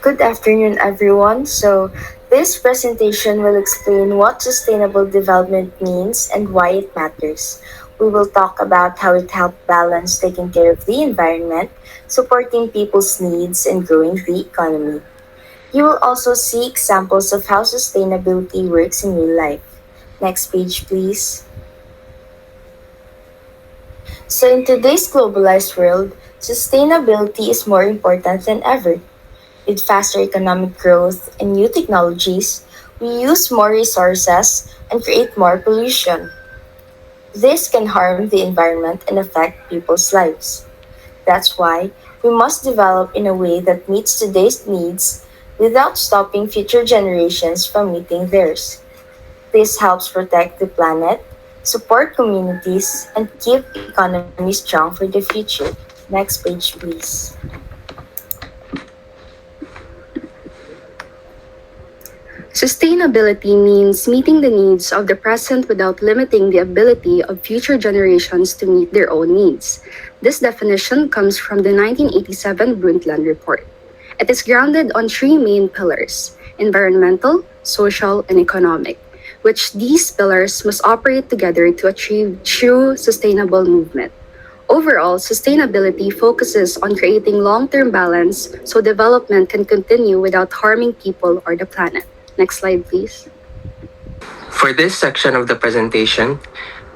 Good afternoon, everyone. This presentation will explain what sustainable development means and why it matters. We will talk about how it helps balance taking care of the environment, supporting people's needs, and growing the economy. You will also see examples of how sustainability works in real life. Next page, please. In today's globalized world, sustainability is more important than ever. With faster economic growth and new technologies, we use more resources and create more pollution. This can harm the environment and affect people's lives. That's why we must develop in a way that meets today's needs without stopping future generations from meeting theirs. This helps protect the planet, support communities, and keep economy strong for the future. Next page, please. Sustainability means meeting the needs of the present without limiting the ability of future generations to meet their own needs. This definition comes from the 1987 Brundtland Report. It is grounded on three main pillars: environmental, social, and economic, which these pillars must operate together to achieve true sustainable movement. Overall, sustainability focuses on creating long-term balance so development can continue without harming people or the planet. Next slide, please. For this section of the presentation,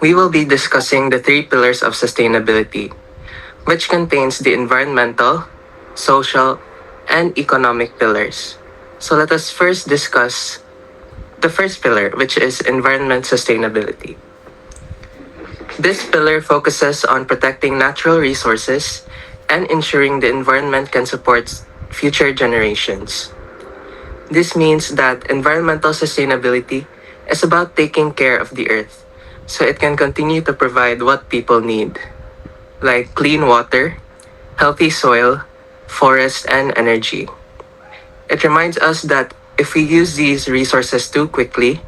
we will be discussing the three pillars of sustainability, which contains the environmental, social, and economic pillars. So let us first discuss the first pillar, which is environment sustainability. This pillar focuses on protecting natural resources and ensuring the environment can support future generations. This means that environmental sustainability is about taking care of the earth so it can continue to provide what people need, like clean water, healthy soil, forest, and energy. It reminds us that if we use these resources too quickly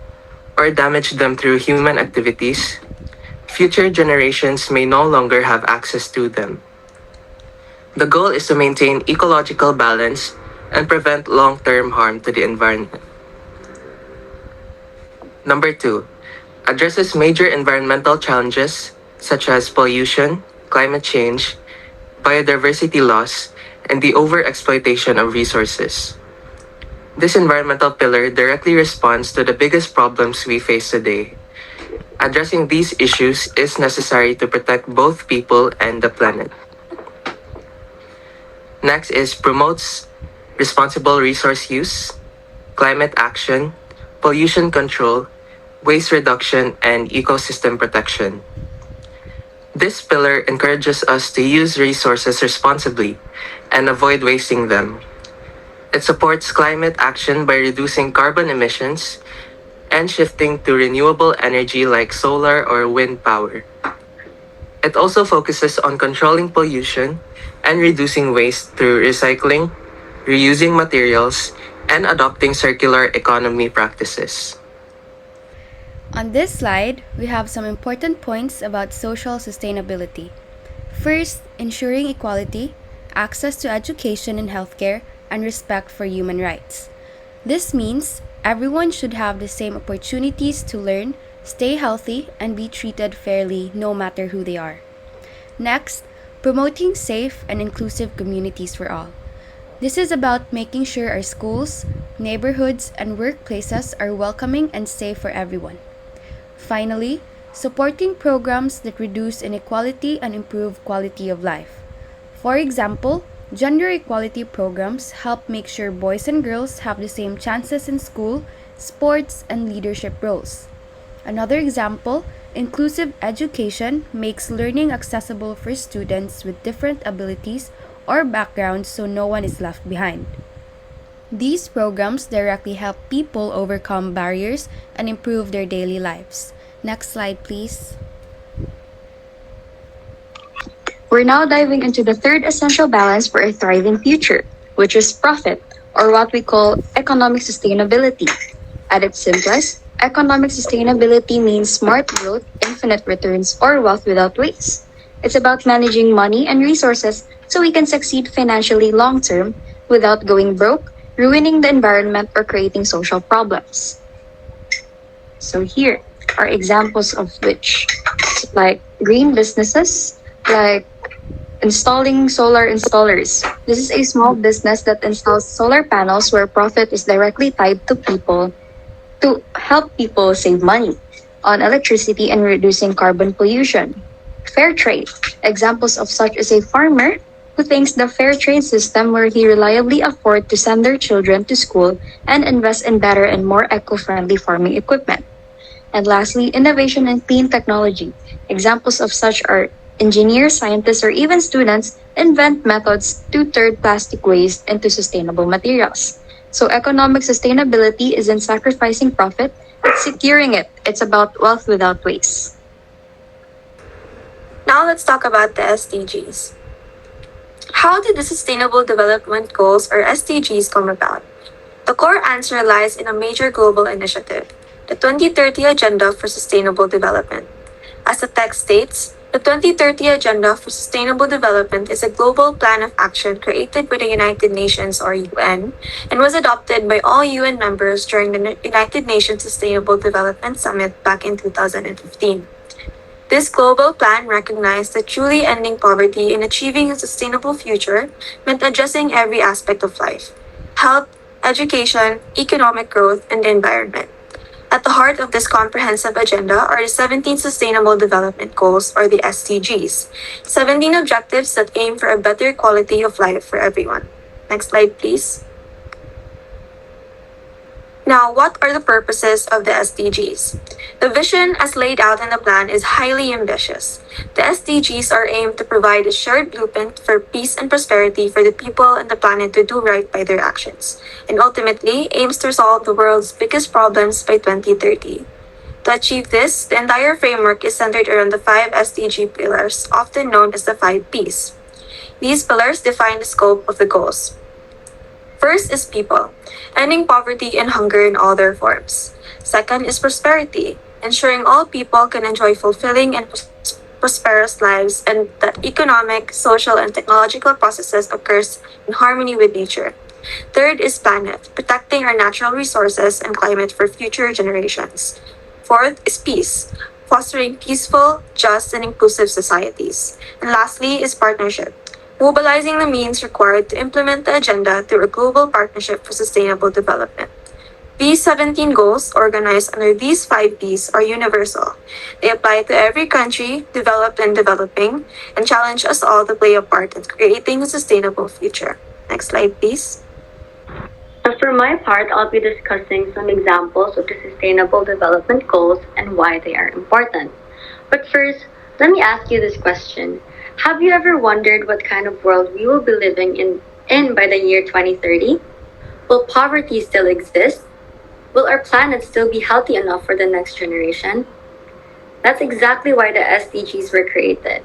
or damage them through human activities, future generations may no longer have access to them. The goal is to maintain ecological balance and prevent long-term harm to the environment. Number 2, addresses major environmental challenges such as pollution, climate change, biodiversity loss, and the overexploitation of resources. This environmental pillar directly responds to the biggest problems we face today. Addressing these issues is necessary to protect both people and the planet. Next is promotes responsible resource use, climate action, pollution control, waste reduction, and ecosystem protection. This pillar encourages us to use resources responsibly and avoid wasting them. It supports climate action by reducing carbon emissions and shifting to renewable energy like solar or wind power. It also focuses on controlling pollution and reducing waste through recycling, reusing materials, and adopting circular economy practices. On this slide, we have some important points about social sustainability. First, ensuring equality, access to education and healthcare, and respect for human rights. This means everyone should have the same opportunities to learn, stay healthy, and be treated fairly no matter who they are. Next, promoting safe and inclusive communities for all. This is about making sure our schools, neighborhoods, and workplaces are welcoming and safe for everyone. Finally, supporting programs that reduce inequality and improve quality of life. For example, gender equality programs help make sure boys and girls have the same chances in school, sports, and leadership roles. Another example, inclusive education makes learning accessible for students with different abilities or backgrounds so no one is left behind. These programs directly help people overcome barriers and improve their daily lives. Next slide, please. We're now diving into the third essential balance for a thriving future, which is profit, or what we call economic sustainability. At its simplest, economic sustainability means smart growth, infinite returns, or wealth without waste. It's about managing money and resources so we can succeed financially long term without going broke, ruining the environment or creating social problems. So here are examples of which, like green businesses, like installing solar installers. This is a small business that installs solar panels where profit is directly tied to people to help people save money on electricity and reducing carbon pollution. Fair trade. Examples of such is a farmer who thinks the fair trade system where he reliably afford to send their children to school and invest in better and more eco-friendly farming equipment. And lastly, innovation and clean technology. Examples of such are engineers, scientists, or even students invent methods to turn plastic waste into sustainable materials. So economic sustainability isn't sacrificing profit, it's securing it. It's about wealth without waste. Now let's talk about the SDGs. How did the Sustainable Development Goals or SDGs come about? The core answer lies in a major global initiative, the 2030 Agenda for Sustainable Development. As the text states, the 2030 Agenda for Sustainable Development is a global plan of action created by the United Nations or UN and was adopted by all UN members during the United Nations Sustainable Development Summit back in 2015. This global plan recognized that truly ending poverty and achieving a sustainable future meant addressing every aspect of life: health, education, economic growth, and the environment. At the heart of this comprehensive agenda are the 17 Sustainable Development Goals, or the SDGs, 17 objectives that aim for a better quality of life for everyone. Next slide, please. Now, what are the purposes of the SDGs? The vision as laid out in the plan is highly ambitious. The SDGs are aimed to provide a shared blueprint for peace and prosperity for the people and the planet to do right by their actions, and ultimately aims to solve the world's biggest problems by 2030. To achieve this, the entire framework is centered around the 5 SDG pillars, often known as the 5 Ps. These pillars define the scope of the goals. First is people, ending poverty and hunger in all their forms. Second is prosperity, ensuring all people can enjoy fulfilling and prosperous lives and that economic, social, and technological processes occurs in harmony with nature. Third is planet, protecting our natural resources and climate for future generations. Fourth is peace, fostering peaceful, just, and inclusive societies. And lastly is partnership, mobilizing the means required to implement the agenda through a global partnership for sustainable development. These 17 goals, organized under these 5 Ps, are universal. They apply to every country, developed and developing, and challenge us all to play a part in creating a sustainable future. Next slide, please. So for my part, I'll be discussing some examples of the Sustainable Development Goals and why they are important. But first, let me ask you this question. Have you ever wondered what kind of world we will be living in by the year 2030? Will poverty still exist? Will our planet still be healthy enough for the next generation? That's exactly why the SDGs were created.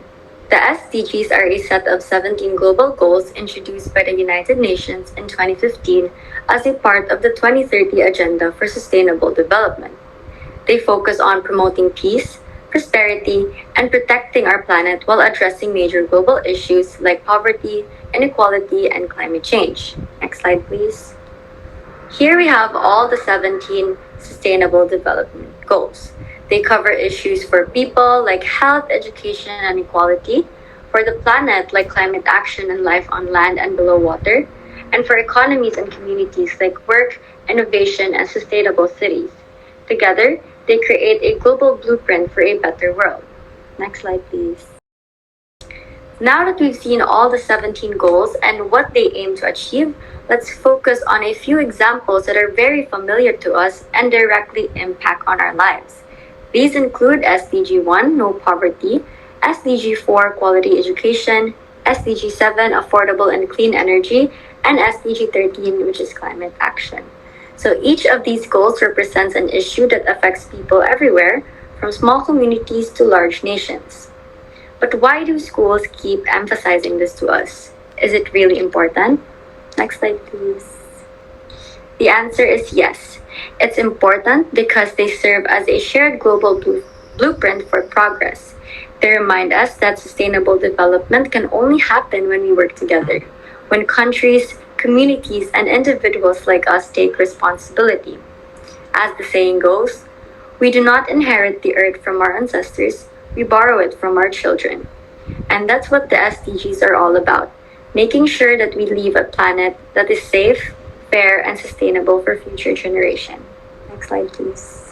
The SDGs are a set of 17 global goals introduced by the United Nations in 2015 as a part of the 2030 Agenda for Sustainable Development. They focus on promoting peace, prosperity, and protecting our planet while addressing major global issues like poverty, inequality, and climate change. Next slide, please. Here we have all the 17 Sustainable Development Goals. They cover issues for people like health, education, and equality, for the planet like climate action and life on land and below water, and for economies and communities like work, innovation, and sustainable cities. Together, they create a global blueprint for a better world. Next slide, please. Now that we've seen all the 17 goals and what they aim to achieve, let's focus on a few examples that are very familiar to us and directly impact on our lives. These include SDG 1, No Poverty, SDG 4, Quality Education, SDG 7, Affordable and Clean Energy, and SDG 13, which is Climate Action. So each of these goals represents an issue that affects people everywhere, from small communities to large nations. But why do schools keep emphasizing this to us? Is it really important? Next slide, please. The answer is yes. It's important because they serve as a shared global blueprint for progress. They remind us that sustainable development can only happen when we work together, when countries, communities and individuals like us take responsibility. As the saying goes, we do not inherit the earth from our ancestors, we borrow it from our children. And that's what the SDGs are all about, making sure that we leave a planet that is safe, fair, and sustainable for future generations. Next slide, please.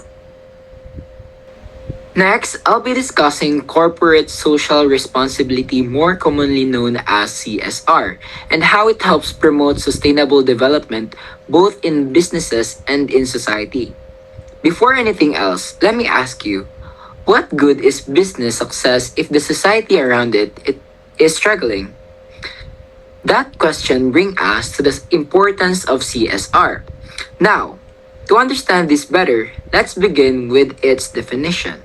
Next, I'll be discussing corporate social responsibility, more commonly known as CSR, and how it helps promote sustainable development both in businesses and in society. Before anything else, let me ask you, what good is business success if the society around it is struggling? That question brings us to the importance of CSR. Now, to understand this better, let's begin with its definition.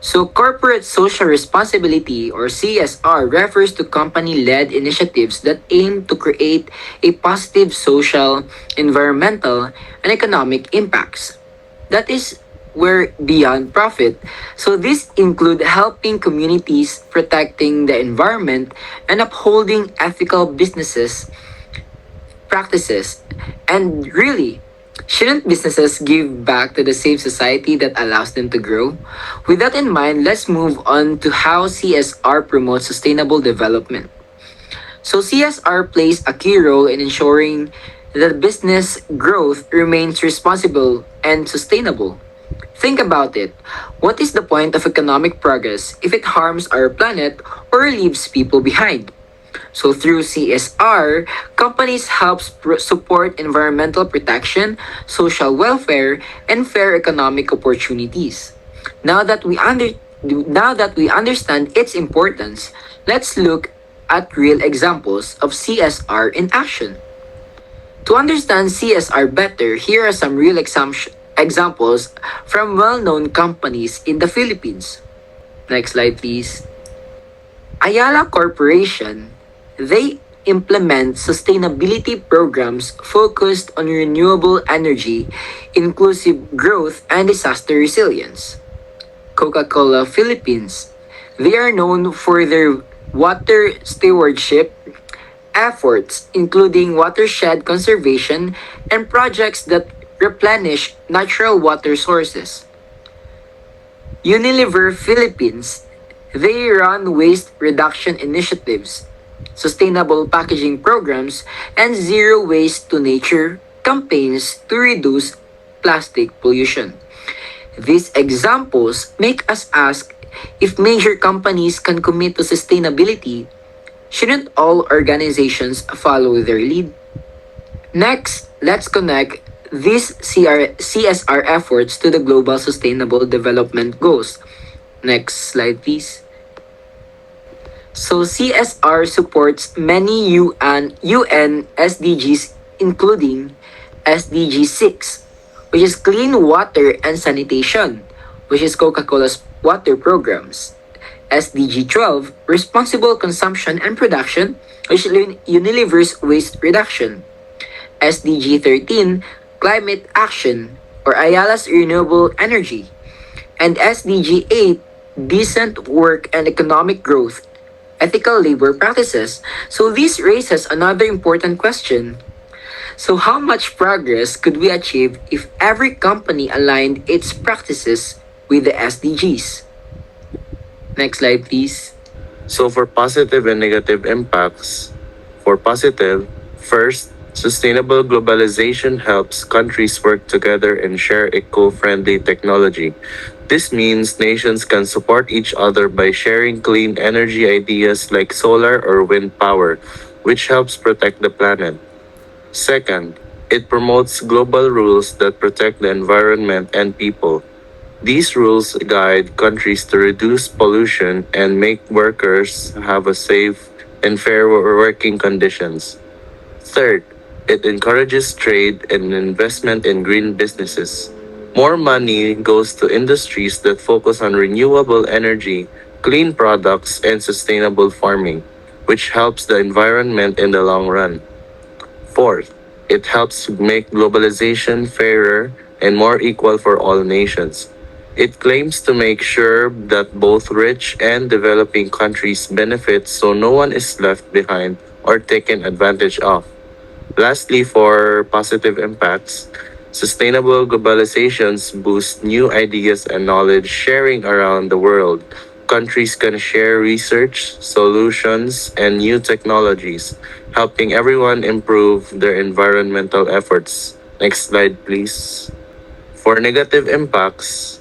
So, corporate social responsibility or CSR refers to company led initiatives that aim to create a positive social, environmental, and economic impacts. That is where beyond profit. So, this include helping communities, protecting the environment, and upholding ethical businesses practices. And really, shouldn't businesses give back to the same society that allows them to grow? With that in mind, let's move on to how CSR promotes sustainable development. So, CSR plays a key role in ensuring that business growth remains responsible and sustainable. Think about it. What is the point of economic progress if it harms our planet or leaves people behind? So through CSR, companies help support environmental protection, social welfare, and fair economic opportunities. Now that we understand its importance, let's look at real examples of CSR in action. To understand CSR better, here are some real examples from well-known companies in the Philippines. Next slide, please. Ayala Corporation, they implement sustainability programs focused on renewable energy, inclusive growth, and disaster resilience. Coca-Cola Philippines, they are known for their water stewardship efforts, including watershed conservation and projects that replenish natural water sources. Unilever Philippines, they run waste reduction initiatives, sustainable packaging programs, and zero waste to nature campaigns to reduce plastic pollution. These examples make us ask, if major companies can commit to sustainability, shouldn't all organizations follow their lead? Next, let's connect these CSR efforts to the Global Sustainable Development Goals. Next slide, please. So CSR supports many UN SDGs, including SDG 6, which is clean water and sanitation, which is Coca-Cola's water programs. SDG 12, responsible consumption and production, which is Unilever's waste reduction. SDG 13, climate action, or Ayala's renewable energy. And SDG 8, decent work and economic growth, ethical labor practices. So this raises another important question. So how much progress could we achieve if every company aligned its practices with the SDGs? Next slide, please. So for positive and negative impacts, for positive, first, sustainable globalization helps countries work together and share eco-friendly technology. This means nations can support each other by sharing clean energy ideas like solar or wind power, which helps protect the planet. Second, it promotes global rules that protect the environment and people. These rules guide countries to reduce pollution and make workers have a safe and fair working conditions. Third, it encourages trade and investment in green businesses. More money goes to industries that focus on renewable energy, clean products, and sustainable farming, which helps the environment in the long run. Fourth, it helps make globalization fairer and more equal for all nations. It claims to make sure that both rich and developing countries benefit so no one is left behind or taken advantage of. Lastly, for positive impacts, sustainable globalizations boost new ideas and knowledge sharing around the world. Countries can share research, solutions, and new technologies, helping everyone improve their environmental efforts. Next slide, please. For negative impacts,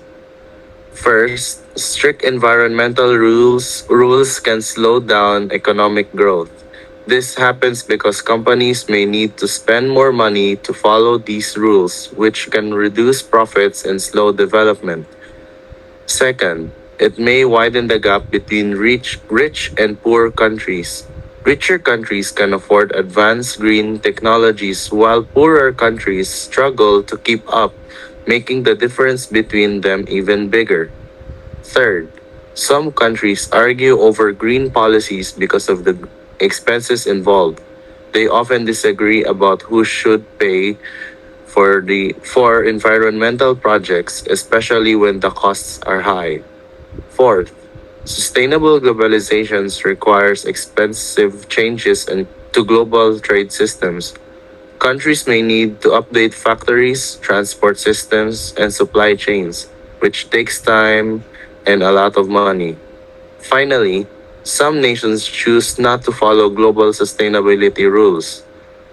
first, strict environmental rules can slow down economic growth. This happens because companies may need to spend more money to follow these rules, which can reduce profits and slow development. Second, it may widen the gap between rich and poor countries. Richer countries can afford advanced green technologies while poorer countries struggle to keep up, making the difference between them even bigger. Third, some countries argue over green policies because of the expenses involved. They often disagree about who should pay for environmental projects, especially when the costs are high. Fourth, sustainable globalizations requires expensive changes to global trade systems. Countries may need to update factories, transport systems, and supply chains, which takes time and a lot of money. Finally, some nations choose not to follow global sustainability rules.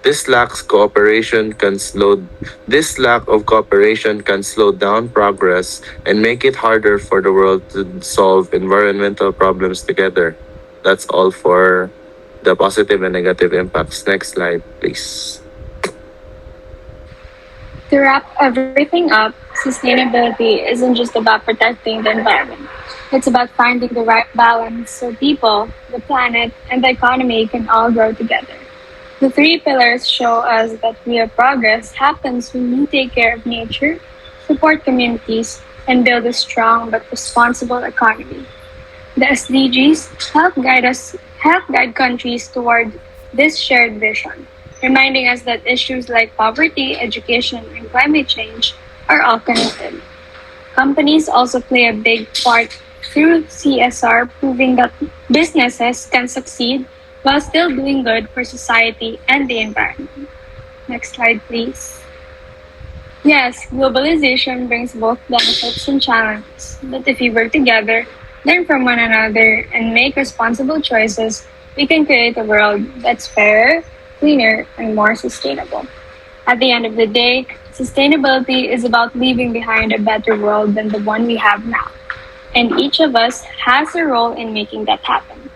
This lacks cooperation can slow this lack of cooperation can slow down progress and make it harder for the world to solve environmental problems together. That's all for the positive and negative impacts. Next slide, please. To wrap everything up, sustainability isn't just about protecting the environment. It's about finding the right balance so people, the planet, and the economy can all grow together. The three pillars show us that real progress happens when we take care of nature, support communities, and build a strong but responsible economy. The SDGs help guide countries toward this shared vision, reminding us that issues like poverty, education, and climate change are all connected. Companies also play a big part through CSR, proving that businesses can succeed while still doing good for society and the environment. Next slide, please. Yes, globalization brings both benefits and challenges, but if we work together, learn from one another, and make responsible choices, we can create a world that's fairer, cleaner, and more sustainable. At the end of the day, sustainability is about leaving behind a better world than the one we have now, and each of us has a role in making that happen.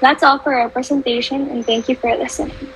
That's all for our presentation, and thank you for listening.